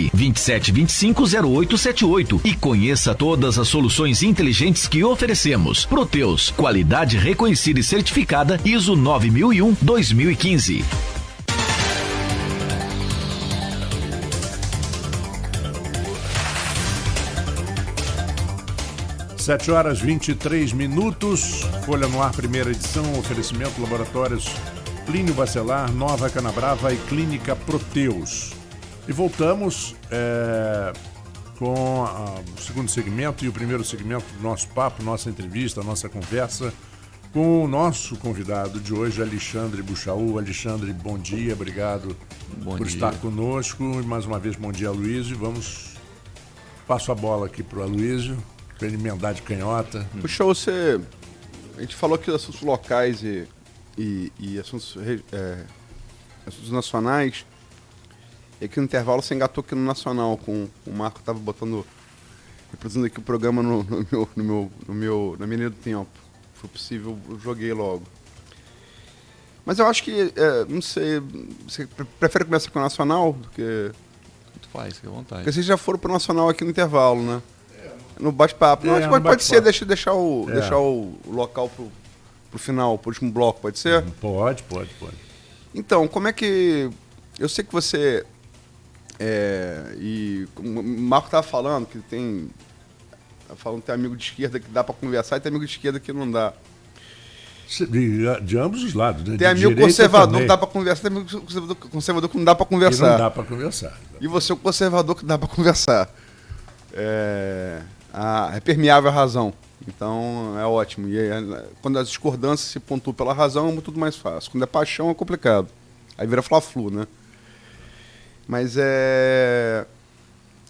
2725-0878 e conheça todas as soluções inteligentes que oferecemos. Proteus, qualidade reconhecida e certificada ISO 9001-2015. 7h23. Folha no Ar, primeira edição. Oferecimento Laboratórios Plínio Bacelar, Nova Canabrava e Clínica Proteus. E voltamos com o segundo segmento e o primeiro segmento do nosso papo, nossa entrevista, nossa conversa com o nosso convidado de hoje, Alexandre Buchaú. Alexandre, bom dia, obrigado por estar conosco. E mais uma vez, bom dia, Aloysio. Passo a bola aqui para o Aloysio, para ele emendar de canhota. Buchaú, a gente falou aqui de assuntos locais e assuntos nacionais. E aqui no intervalo você engatou aqui no Nacional, com o Marco estava reproduzindo aqui o programa na minha linha do tempo. Se possível, eu joguei logo. Mas eu acho que, não sei, você prefere começar com o Nacional? Tanto faz, fica à vontade. Porque vocês já foram para o Nacional aqui no intervalo, né? No bate-papo. Pode ser, deixar o local pro final, pro último bloco, pode ser? Pode. Então, como é que... Eu sei que você... e como o Marco estava falando, que tem amigo de esquerda que dá para conversar e tem amigo de esquerda que não dá. De ambos os lados, né? Tem amigo conservador que dá para conversar, tem amigo conservador que não dá para conversar. E não dá para conversar. E você é o conservador que dá para conversar. É permeável a razão. Então, é ótimo. E quando as discordâncias se pontuam pela razão, é tudo mais fácil. Quando é paixão, é complicado. Aí vira fla-flu, né? Mas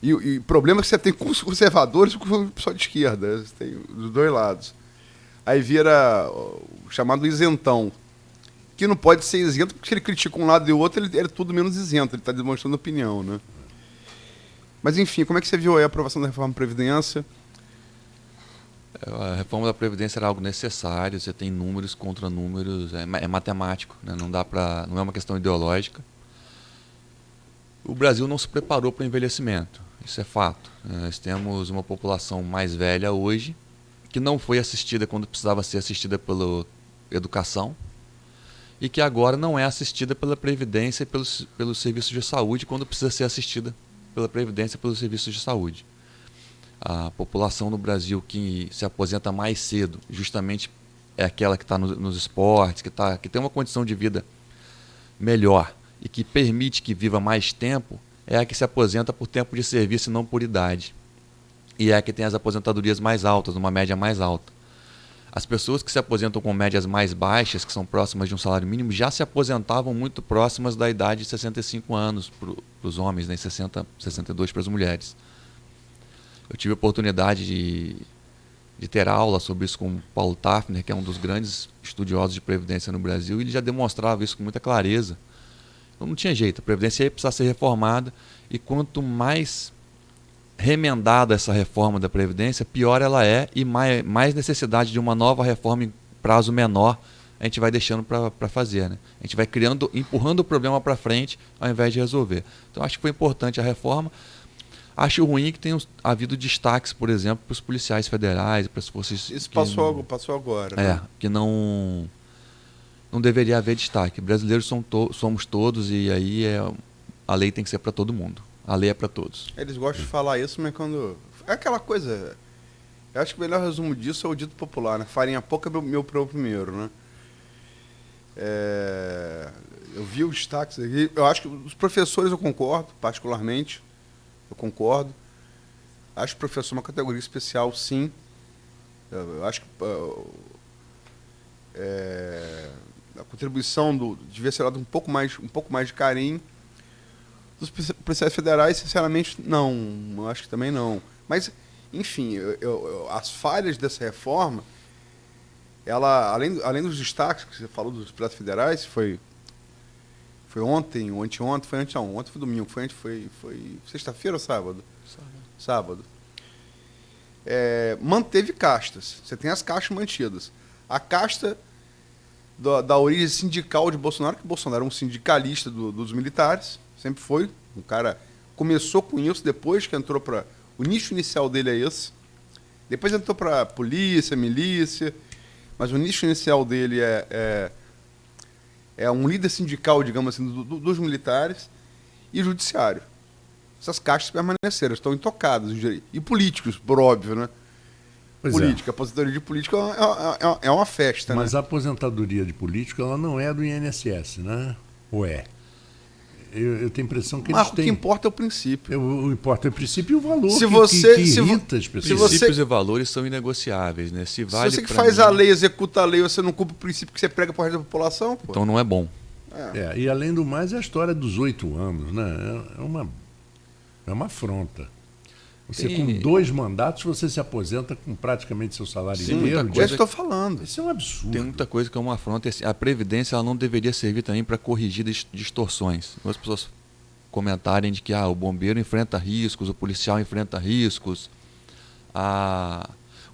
E o problema é que você tem com os conservadores e com o pessoal de esquerda. Você tem dos dois lados. Aí vira o chamado isentão. Que não pode ser isento, porque se ele critica um lado e o outro, ele é tudo menos isento. Ele está demonstrando opinião, né? Mas, enfim, como é que você viu aí a aprovação da reforma da Previdência? A reforma da Previdência era algo necessário. Você tem números contra números. É matemático, né? Não é uma questão ideológica. O Brasil não se preparou para o envelhecimento, isso é fato. Nós temos uma população mais velha hoje, que não foi assistida quando precisava ser assistida pela educação, e que agora não é assistida pela Previdência e pelos serviços de saúde, quando precisa ser assistida pela Previdência e pelos serviços de saúde. A população no Brasil que se aposenta mais cedo, justamente é aquela que está nos esportes, que tem uma condição de vida melhor, e que permite que viva mais tempo, é a que se aposenta por tempo de serviço e não por idade. E é a que tem as aposentadorias mais altas, numa média mais alta. As pessoas que se aposentam com médias mais baixas, que são próximas de um salário mínimo, já se aposentavam muito próximas da idade de 65 anos para os homens, né, e 62 para as mulheres. Eu tive a oportunidade de ter aula sobre isso com o Paulo Tafner, que é um dos grandes estudiosos de Previdência no Brasil, e ele já demonstrava isso com muita clareza. Então não tinha jeito, a Previdência ia precisar ser reformada, e quanto mais remendada essa reforma da Previdência, pior ela é, e mais necessidade de uma nova reforma em prazo menor a gente vai deixando para fazer, né? A gente vai empurrando o problema para frente ao invés de resolver. Então acho que foi importante a reforma. Acho ruim que tenha havido destaques, por exemplo, para os policiais federais, para as forças... Isso passou agora. Né? Que não deveria haver destaque. Brasileiros somos todos, e aí a lei tem que ser para todo mundo. A lei é para todos. Eles gostam de falar isso, mas quando... É aquela coisa... Eu acho que o melhor resumo disso é o dito popular, né? Farinha pouca, meu prão primeiro, né? Eu vi os destaques aqui. Eu acho que os professores eu concordo, particularmente. Eu concordo. Acho o professor uma categoria especial, sim. Eu acho que a contribuição devia ser dada um pouco mais de carinho. Dos policiais federais, sinceramente, não. Eu acho que também não. Mas, enfim, as falhas dessa reforma, ela, além dos destaques que você falou dos policiais federais, foi ontem, ou anteontem, foi anteontem, ontem foi domingo, foi sexta-feira ou sábado? Sábado. Manteve castas. Você tem as castas mantidas. A casta da origem sindical de Bolsonaro, que Bolsonaro era um sindicalista dos militares, sempre foi, um cara começou com isso, depois que entrou para... O nicho inicial dele é esse. Depois entrou para polícia, milícia, mas o nicho inicial dele é um líder sindical, digamos assim, dos militares e judiciário. Essas caixas permaneceram, estão intocadas. E políticos, por óbvio, né? Pois Política, a aposentadoria de político é uma festa, Mas né? a aposentadoria de político, ela não é do INSS, né? Ou é? Eu tenho a impressão que eles Mas o têm. que importa é o princípio. O importa é o princípio e o valor Se que você- que se vo- irrita as pessoas. se você- Princípios e valores são inegociáveis, né? Se vale Se você que pra faz mim, a lei, executa a lei, você não cumpre o princípio que você prega para o resto da população, pô. então não é bom. E além do mais, é a história dos 8 anos, né? É uma afronta. Você, Tem- com 2 mandatos, você se aposenta com praticamente seu salário Sim, inteiro. muita É coisa- isso que eu estou falando. Isso é um absurdo. Tem muita coisa que é uma afronta. A Previdência ela não deveria servir também para corrigir distorções. As pessoas comentarem de que o bombeiro enfrenta riscos, o policial enfrenta riscos,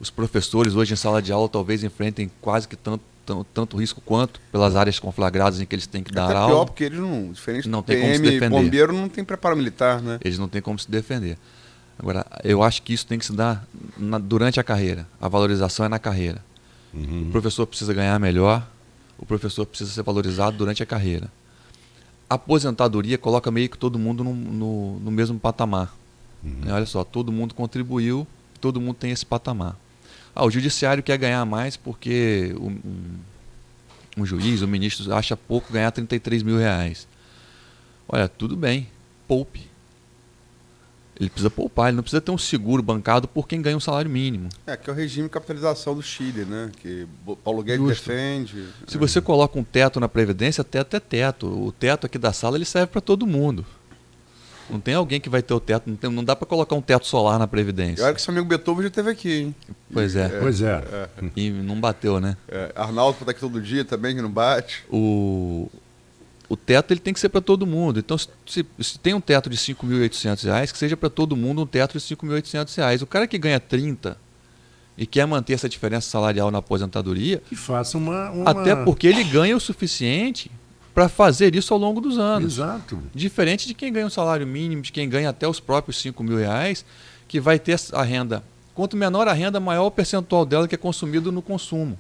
os professores hoje em sala de aula talvez enfrentem quase que tanto risco quanto pelas áreas conflagradas em que eles têm que dar Até aula. pior, porque eles não, diferente Não do tem como se PM, defender. bombeiro não tem preparo militar, né? Eles não têm como se defender. Agora, eu acho que isso tem que se dar durante a carreira. A valorização é na carreira. O professor precisa ganhar melhor, o professor precisa ser valorizado durante a carreira. A aposentadoria coloca meio que todo mundo no mesmo patamar. Né? Olha só, todo mundo contribuiu, todo mundo tem esse patamar. O judiciário quer ganhar mais porque um juiz, um ministro acha pouco ganhar 33 mil reais. Olha, tudo bem, poupe. Ele precisa poupar, ele não precisa ter um seguro bancado por quem ganha um salário mínimo. Que é o regime de capitalização do Chile, né? Que Paulo Guedes Justo. defende. Se você coloca um teto na Previdência, teto é teto. O teto aqui da sala ele serve para todo mundo. Não tem alguém que vai ter o teto, não dá para colocar um teto solar na E Previdência. olha que seu amigo Beethoven já esteve aqui, hein? Pois é. Pois é. E não bateu, né? Arnaldo está aqui todo dia também, que não bate. O teto ele tem que ser para todo mundo. Então, se tem um teto de R$ 5.800, que seja para todo mundo um teto de R$ 5.800. O cara que ganha 30 e quer manter essa diferença salarial na aposentadoria, Que faça uma... até porque ele ganha o suficiente para fazer isso ao longo dos anos. Exato. Diferente de quem ganha um salário mínimo, de quem ganha até os próprios R$ 5.000, que vai ter a renda. Quanto menor a renda, maior o percentual dela que é consumido no consumo.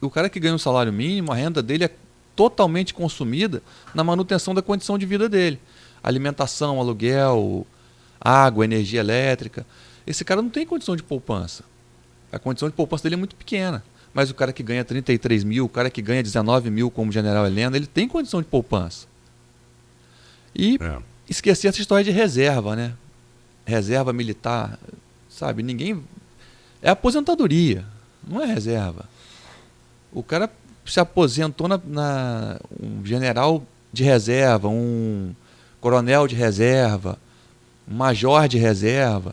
O cara que ganha um salário mínimo, a renda dele é totalmente consumida na manutenção da condição de vida dele. Alimentação, aluguel, água, energia elétrica. Esse cara não tem condição de poupança. A condição de poupança dele é muito pequena. Mas o cara que ganha 33 mil, o cara que ganha 19 mil como o General Helena, ele tem condição de poupança. E esquecer essa história de reserva, né? Reserva militar, sabe? Ninguém... É aposentadoria, não é reserva. O cara se aposentou um general de reserva, um coronel de reserva, um major de reserva.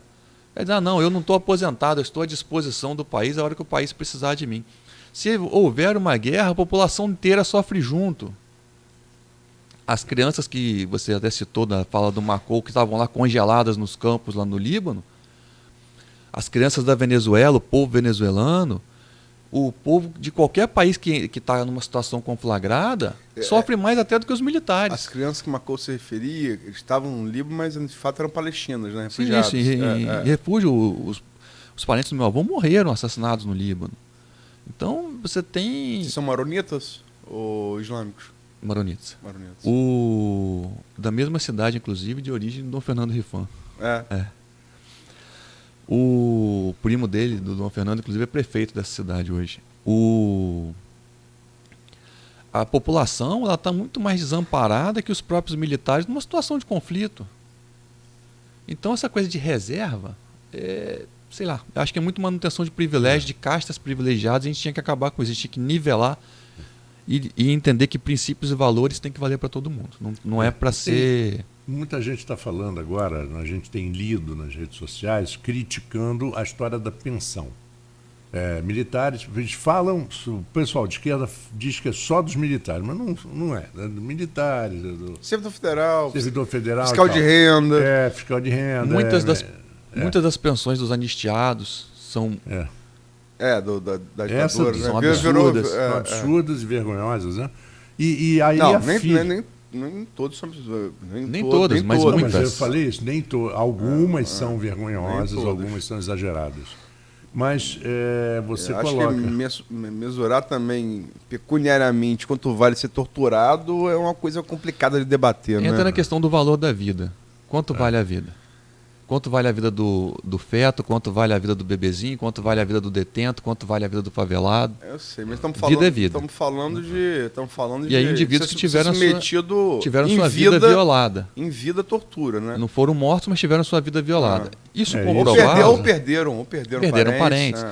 Vai dizer, não, eu não estou aposentado, eu estou à disposição do país a hora que o país precisar de mim. Se houver uma guerra, a população inteira sofre junto. As crianças que você até citou na fala do Marcou, que estavam lá congeladas nos campos lá no Líbano, as crianças da Venezuela, o povo venezuelano, o povo de qualquer país que está numa situação conflagrada sofre mais até do que os militares. As crianças que Marcou se referia, eles estavam no Líbano, mas de fato eram palestinas, né? Sim, Refugiados. isso, em refúgio, os parentes do meu avô morreram assassinados no Líbano. Então você tem... São maronitas ou islâmicos? Maronitas. Maronitas. Da mesma cidade, inclusive, de origem do Dom Fernando Rifan. É. O primo dele, do Dom Fernando, inclusive, é prefeito dessa cidade hoje. A população está muito mais desamparada que os próprios militares numa situação de conflito. Então, essa coisa de reserva, sei lá, acho que é muito manutenção de privilégio, de castas privilegiadas, a gente tinha que acabar com isso, a gente tinha que nivelar e entender que princípios e valores têm que valer para todo mundo. Não é para ser... Muita gente está falando agora, a gente tem lido nas redes sociais, criticando a história da pensão. Militares, eles falam, o pessoal de esquerda diz que é só dos militares, mas não é. É dos militares, Servidor federal, servidor federal. fiscal de renda. Fiscal de renda. Muitas das pensões dos anistiados são... Da ditadura, Essas né? são absurdas. São absurdas e vergonhosas, né? E aí Não, a filha... nem nem todos são... Nem todas, mas Não, muitas. mas eu falei isso, algumas são vergonhosas, nem todas. algumas são exageradas. Mas você acho coloca... que mesurar também pecuniariamente quanto vale ser torturado é uma coisa complicada de debater, Entra né? na questão do valor da vida. Quanto vale a vida? Quanto vale a vida do feto? Quanto vale a vida do bebezinho? Quanto vale a vida do detento? Quanto vale a vida do favelado? Eu sei, mas estamos Vida é vida. Estamos falando de... E aí indivíduos que tiveram sua vida vida violada. Em vida, tortura, né? Não foram mortos, mas tiveram sua vida violada. Isso É, comprovado. Ou perderam parentes.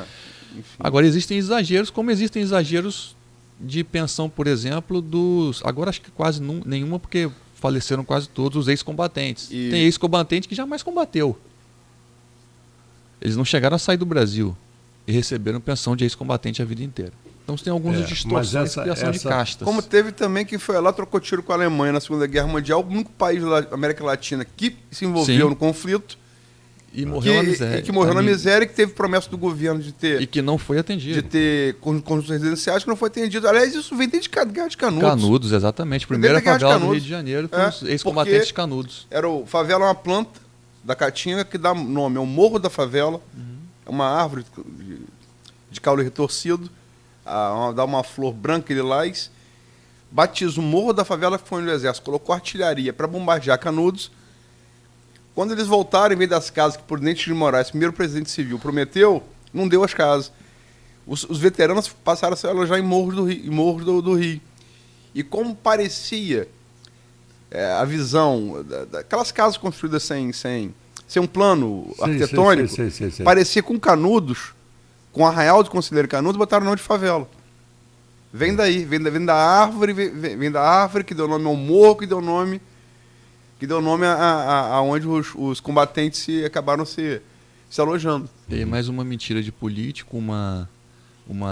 Enfim. Agora, existem exageros, como existem exageros de pensão, por exemplo, dos... Agora acho que quase nenhuma, porque faleceram quase todos os ex-combatentes. E- Tem ex-combatente que jamais combateu. Eles não chegaram a sair do Brasil e receberam pensão de ex-combatente a vida inteira. Então tem algumas distorções de criação de castas. Como teve também quem foi lá, trocou tiro com a Alemanha na Segunda Guerra Mundial, o único país da América Latina que se envolveu Sim. no conflito, E morreu na miséria. que morreu na miséria e que teve promessa do governo de ter... E que não foi atendido. de ter conjuntos residenciais que não foi atendido. Aliás, isso vem desde Guerra de Canudos. Canudos, exatamente. Primeira Desde a Guerra de favela do Rio Canudos. de Janeiro com É, os ex-combatentes porque- de Canudos. Favela é uma planta da Caatinga que dá nome ao Morro da Favela. É uma árvore de caule retorcido. Dá uma flor branca e lilás. Batiza o Morro da Favela, que foi onde o Exército colocou artilharia para bombardear Canudos. Quando eles voltaram, em meio das casas que Prudente de Moraes, primeiro presidente civil, prometeu, não deu as casas. Os veteranos passaram a se alojar em morros do Rio. E como parecia a visão daquelas casas construídas sem um plano arquitetônico, Sim. parecia com Canudos, com Arraial do Conselheiro Canudos, botaram o nome de favela. Vem daí, vem da árvore, vem da árvore que deu nome ao morro, que deu nome aonde os combatentes acabaram se alojando. E mais uma mentira de político, uma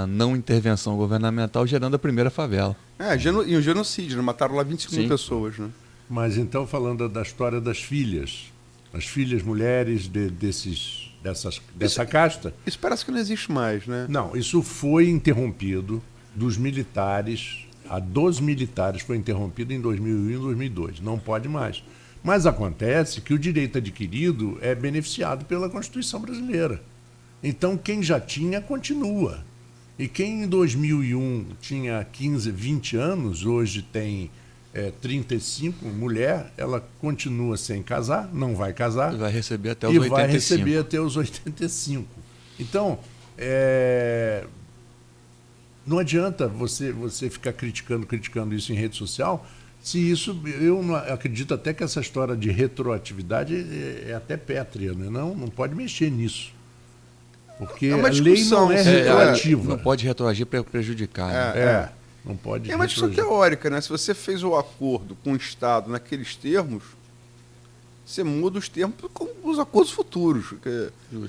não intervenção governamental gerando a primeira favela. E um genocídio, né? Mataram lá 25 mil Sim. pessoas, né? Mas então, falando da história das filhas, as filhas mulheres dessa casta, Isso parece que não existe mais, né? não, isso foi interrompido dos militares, a dos militares foi interrompido em 2001 e 2002, não pode mais. Mas acontece que o direito adquirido é beneficiado pela Constituição brasileira. Então, quem já tinha, continua. E quem em 2001 tinha 15, 20 anos, hoje tem 35, mulher, ela continua sem casar, não vai casar. E vai receber até os E 85. vai receber até os 85. Então, não adianta você ficar criticando isso em rede social, se isso, eu não acredito até que essa história de retroatividade é até pétrea, né? Não pode mexer nisso. Porque É uma a lei discussão, não é sim, retroativa. Não pode retroagir para prejudicar. Né? Não pode É uma discussão retroagir. teórica, né? Se você fez o acordo com o Estado naqueles termos, você muda os termos com os acordos futuros.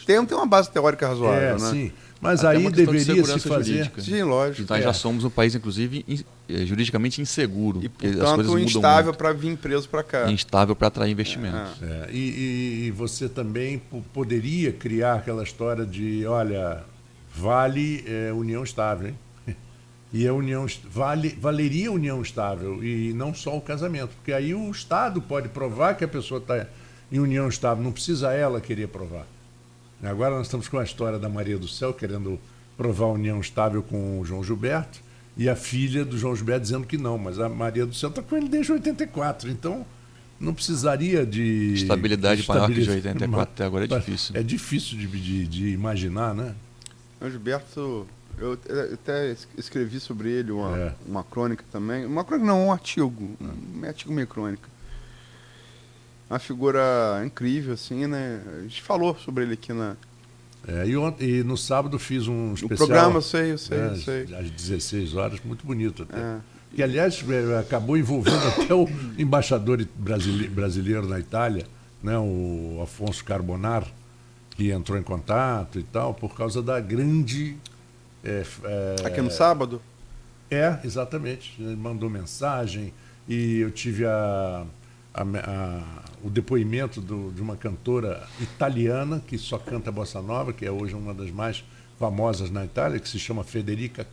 Tem uma base teórica razoável, né? Sim. Mas Até aí uma questão de deveria se segurança fazer. jurídica. Sim, lógico. Nós já somos um país, inclusive, juridicamente inseguro. E, porque as portanto, coisas mudam instável muito. para vir preso para cá. Instável para atrair investimentos. E você também poderia criar aquela história de, olha, vale união estável, hein? E a valeria união estável e não só o casamento, porque aí o Estado pode provar que a pessoa está em união estável, não precisa ela querer provar. Agora nós estamos com a história da Maria do Céu querendo provar a união estável com o João Gilberto e a filha do João Gilberto dizendo que não, mas a Maria do Céu está com ele desde 84, então não precisaria de... Estabilidade maior que de 84 até agora é difícil. É difícil de imaginar, né? O Gilberto, eu até escrevi sobre ele uma crônica também. Uma crônica não, um artigo. Um artigo meio crônica. Uma figura incrível, assim, né? A gente falou sobre ele aqui E no sábado fiz um especial... no programa, eu sei. Às 16 horas, muito bonito até. Que, aliás, acabou envolvendo até o embaixador brasileiro na Itália, né, o Afonso Carbonar, que entrou em contato e tal, por causa da grande... Aqui no sábado? Exatamente. Ele mandou mensagem e eu tive o depoimento de uma cantora italiana que só canta bossa nova, que é hoje uma das mais famosas na Itália, que se chama Federica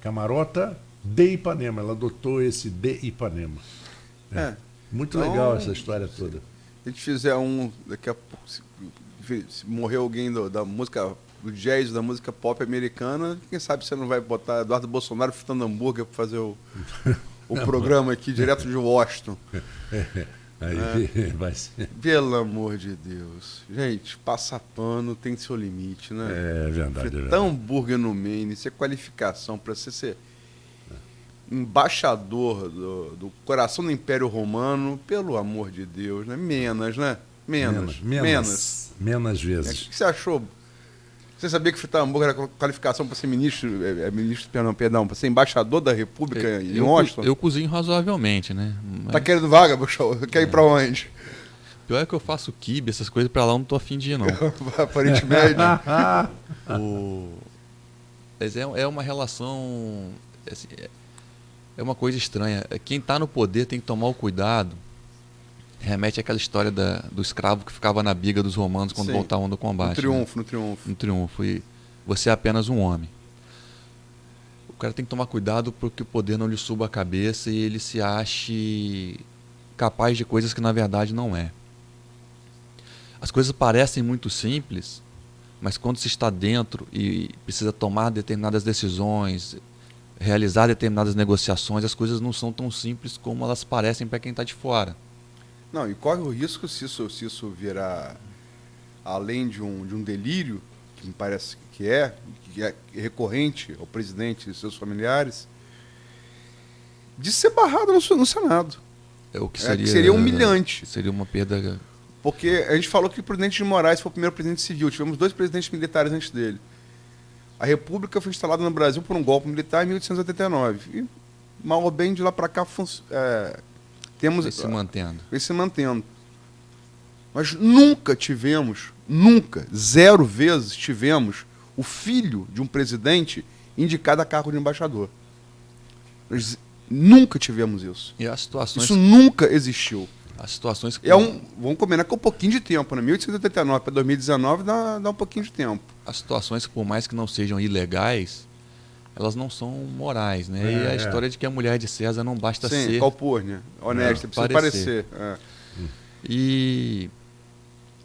Camarota de Ipanema. Ela adotou esse de Ipanema. Muito Então, legal essa história toda. Se a gente fizer daqui a pouco, se morrer alguém da música, do jazz, da música pop americana, quem sabe você não vai botar Eduardo Bolsonaro fritando hambúrguer para fazer o programa aqui, direto de Washington. Aí vai ser. Pelo amor de Deus. Gente, passar pano tem seu limite, né? É verdade. Fritar hambúrguer no Maine, isso é qualificação para você ser embaixador do coração do Império Romano, pelo amor de Deus, né? Menos, né? Menos vezes. O que você achou? Você sabia que fritar hambúrguer era qualificação para ser para ser embaixador da República em Washington? Eu cozinho razoavelmente, né? Mas Tá querendo vaga, Buchão? Quer ir para onde? pior é que eu faço quibe, essas coisas pra lá, eu não tô afim de ir, não. Aparentemente. Mas é uma relação... Assim, é uma coisa estranha. Quem está no poder tem que tomar o cuidado. Remete àquela história do escravo que ficava na biga dos romanos quando voltavam do combate. No triunfo. E você é apenas um homem. O cara tem que tomar cuidado para que o poder não lhe suba a cabeça e ele se ache capaz de coisas que na verdade não é. As coisas parecem muito simples, mas quando se está dentro e precisa tomar determinadas decisões, realizar determinadas negociações, as coisas não são tão simples como elas parecem para quem está de fora. Não, e corre o risco, se isso virar além de um delírio, que me parece que é recorrente ao presidente e seus familiares, de ser barrado no Senado. O que seria humilhante. Seria uma perda... Porque a gente falou que o presidente de Moraes foi o primeiro presidente civil, tivemos 2 presidentes militares antes dele. A República foi instalada no Brasil por um golpe militar em 1889. E, mal ou bem, de lá para cá, Vem se mantendo. Mas nunca, 0 vezes tivemos o filho de um presidente indicado a cargo de embaixador. Nós nunca tivemos isso. E as situações... Isso nunca existiu. As situações que... Vamos combinar que é um pouquinho de tempo, né? 1889 para 2019 dá um pouquinho de tempo. As situações que, por mais que não sejam ilegais, elas não são morais, né? E a história de que a mulher de César não basta ser... calpurnia, honesta, precisa parecer. E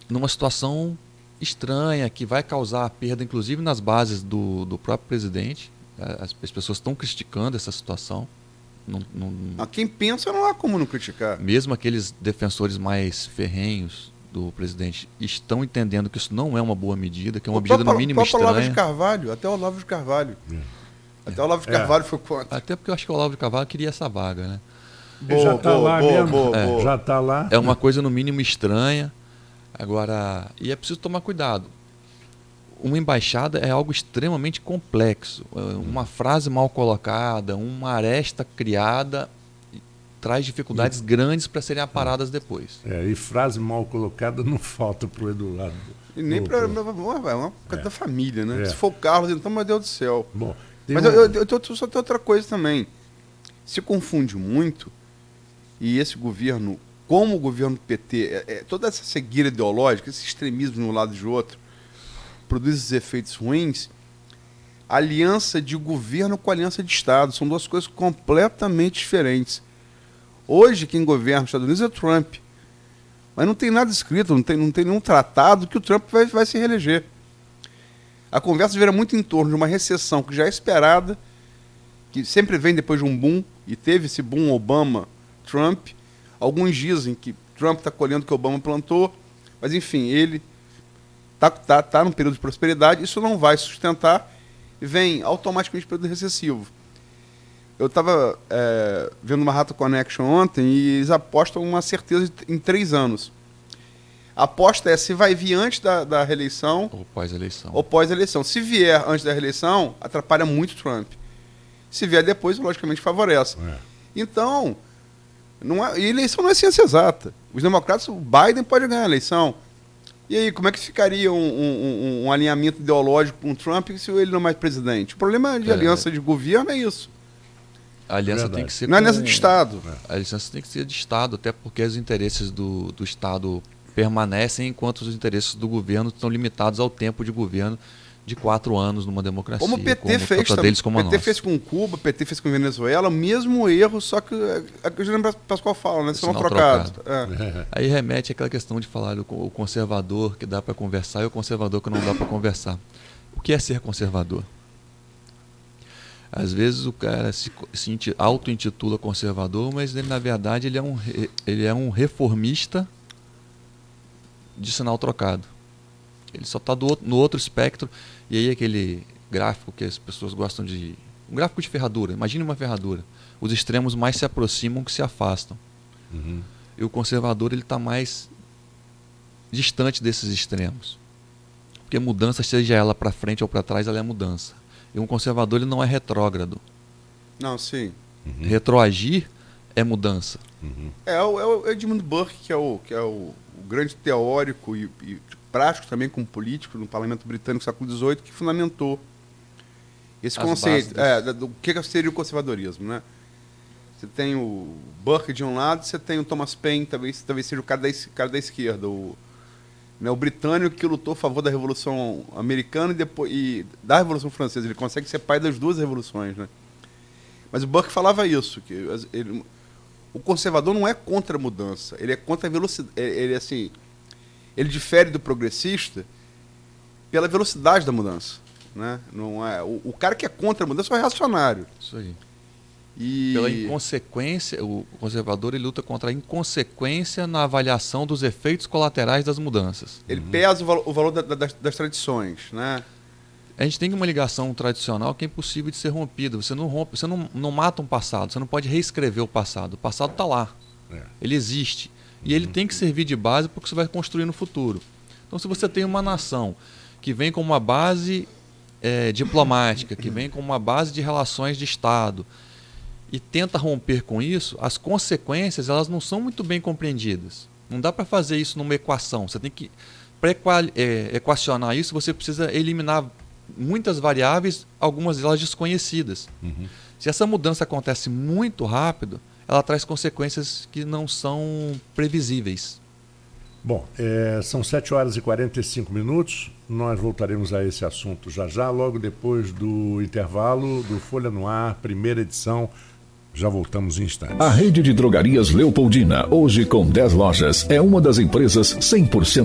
numa situação estranha, que vai causar perda, inclusive nas bases do próprio presidente. As pessoas estão criticando essa situação. Quem pensa não há como não criticar. Mesmo aqueles defensores mais ferrenhos do presidente estão entendendo que isso não é uma boa medida, que é uma medida no mínimo estranha. Até o Olavo de Carvalho. Até o Olavo de Carvalho foi contra. Até porque eu acho que o Olavo de Carvalho queria essa vaga, né? Já está lá mesmo. Já está lá. É uma coisa no mínimo estranha. Agora, e é preciso tomar cuidado. Uma embaixada é algo extremamente complexo. Uma frase mal colocada, uma aresta criada, traz dificuldades grandes para serem aparadas depois. E frase mal colocada não falta para o Eduardo. E nem para uma coisa da família, né? Se for o Carlos, então, meu Deus do céu. Bom, mas só tem outra coisa também. Se confunde muito, e esse governo, como o governo do PT, toda essa cegueira ideológica, esse extremismo de um lado e de outro, produz esses efeitos ruins. Aliança de governo com aliança de Estado são 2 coisas completamente diferentes. Hoje quem governa os Estados Unidos é Trump, mas não tem nada escrito, não tem nenhum tratado que o Trump vai se reeleger. A conversa vira muito em torno de uma recessão que já é esperada, que sempre vem depois de um boom, e teve esse boom Obama-Trump. Alguns dizem que Trump está colhendo o que Obama plantou, mas enfim, ele está num período de prosperidade, isso não vai sustentar, e vem automaticamente período recessivo. Eu estava vendo uma Rata Connection ontem e eles apostam uma certeza em 3 anos. A aposta é se vai vir antes da reeleição ou pós-eleição. Se vier antes da reeleição, atrapalha muito Trump. Se vier depois, logicamente favorece. Então, eleição não é ciência exata. Os democratas, o Biden pode ganhar a eleição. E aí, como é que ficaria um alinhamento ideológico com o Trump se ele não é mais presidente? O problema de aliança de governo é isso. A aliança tem que ser... Não é aliança de Estado. A aliança tem que ser de Estado, até porque os interesses do Estado permanecem, enquanto os interesses do governo estão limitados ao tempo de governo de 4 anos numa democracia. Como o PT fez também. Deles como a PT nossa. fez com Cuba, PT fez com Venezuela, o mesmo erro, só que eu já lembro que o Pascoal fala, né? Sinal trocado. Aí remete àquela questão de falar o conservador que dá para conversar e o conservador que não dá para conversar. O que é ser conservador? Às vezes o cara se auto-intitula conservador, mas ele, na verdade ele é um reformista de sinal trocado. Ele só está no outro espectro. E aí aquele gráfico que as pessoas gostam de... Um gráfico de ferradura. Imagine uma ferradura. Os extremos mais se aproximam que se afastam. Uhum. E o conservador está mais distante desses extremos. Porque mudança, seja ela para frente ou para trás, ela é mudança. E um conservador ele não é retrógrado. Não, sim. Uhum. Retroagir é mudança. Uhum. É o Edmund Burke, que é o grande teórico e prático também como político no parlamento britânico do século XVIII, que fundamentou esse conceito do que seria o conservadorismo, né? Você tem o Burke de um lado, você tem o Thomas Paine, talvez seja o cara da esquerda, o britânico que lutou a favor da Revolução Americana e da Revolução Francesa. Ele consegue ser pai das duas revoluções, né? Mas o Burke falava isso, que o conservador não é contra a mudança, ele é contra a velocidade. Ele difere do progressista pela velocidade da mudança, né? Não é, o cara que é contra a mudança é o reacionário. Isso aí. E... Pela inconsequência, o conservador ele luta contra a inconsequência na avaliação dos efeitos colaterais das mudanças. Ele pesa o valor das tradições, né? A gente tem uma ligação tradicional que é impossível de ser rompida. Você não rompe, você não mata um passado, você não pode reescrever o passado. O passado está lá, ele existe. E ele tem que servir de base para o que você vai construir no futuro. Então, se você tem uma nação que vem com uma base diplomática, que vem com uma base de relações de Estado, e tenta romper com isso, as consequências elas não são muito bem compreendidas. Não dá para fazer isso numa equação. Você tem que, para equacionar isso, você precisa eliminar muitas variáveis, algumas delas desconhecidas. Uhum. Se essa mudança acontece muito rápido, ela traz consequências que não são previsíveis. Bom, são 7h45. Nós voltaremos a esse assunto já, logo depois do intervalo do Folha no Ar, primeira edição. Já voltamos em instantes. A rede de drogarias Leopoldina, hoje com 10 lojas, é uma das empresas 100%